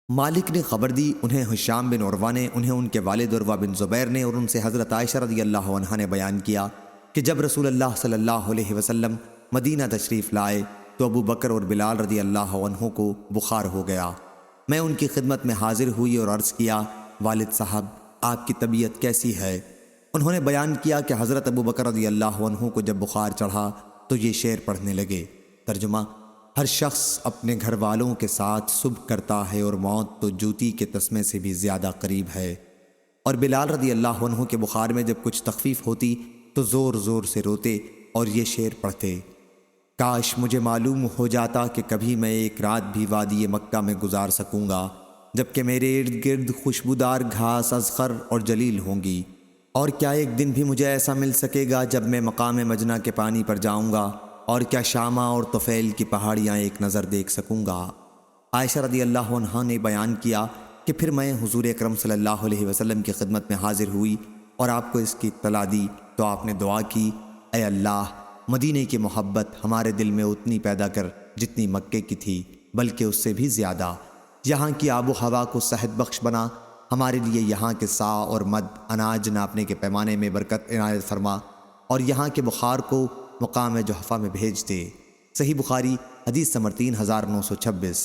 مالک نے خبر دی، انہیں ہشام بن عروہ نے، انہیں ان کے والد عروہ بن زبیر نے، اور ان سے حضرت عائشہ رضی اللہ عنہا نے بیان کیا کہ جب رسول اللہ صلی اللہ علیہ وسلم مدینہ تشریف لائے تو ابو بکر اور بلال رضی اللہ عنہ کو بخار ہو گیا۔ میں ان کی خدمت میں حاضر ہوئی اور عرض کیا، والد صاحب آپ کی طبیعت کیسی ہے؟ انہوں نے بیان کیا کہ حضرت ابو بکر رضی اللہ عنہ کو جب بخار چڑھا تو یہ شعر پڑھنے لگے۔ ترجمہ: ہر شخص اپنے گھر والوں کے ساتھ صبح کرتا ہے اور موت تو جوتی کے تسمے سے بھی زیادہ قریب ہے۔ اور بلال رضی اللہ عنہ کے بخار میں جب کچھ تخفیف ہوتی تو زور زور سے روتے اور یہ شعر پڑھتے: کاش مجھے معلوم ہو جاتا کہ کبھی میں ایک رات بھی وادی مکہ میں گزار سکوں گا جبکہ میرے ارد گرد خوشبودار گھاس اذخر اور جلیل ہوں گی، اور کیا ایک دن بھی مجھے ایسا مل سکے گا جب میں مقام مجنہ کے پانی پر جاؤں گا، اور کیا شامہ اور طفیل کی پہاڑیاں ایک نظر دیکھ سکوں گا۔ عائشہ رضی اللہ عنہا نے بیان کیا کہ پھر میں حضور اکرم صلی اللہ علیہ وسلم کی خدمت میں حاضر ہوئی اور آپ کو اس کی اطلاع دی تو آپ نے دعا کی، اے اللہ، مدینے کی محبت ہمارے دل میں اتنی پیدا کر جتنی مکے کی تھی، بلکہ اس سے بھی زیادہ۔ یہاں کی آب و ہوا کو صحت بخش بنا، ہمارے لیے یہاں کے سا اور مد اناج ناپنے کے پیمانے میں برکت عنایت فرما، اور یہاں کے بخار کو مقام جحفہ میں بھیج دے۔ صحیح بخاری حدیث نمبر 3926۔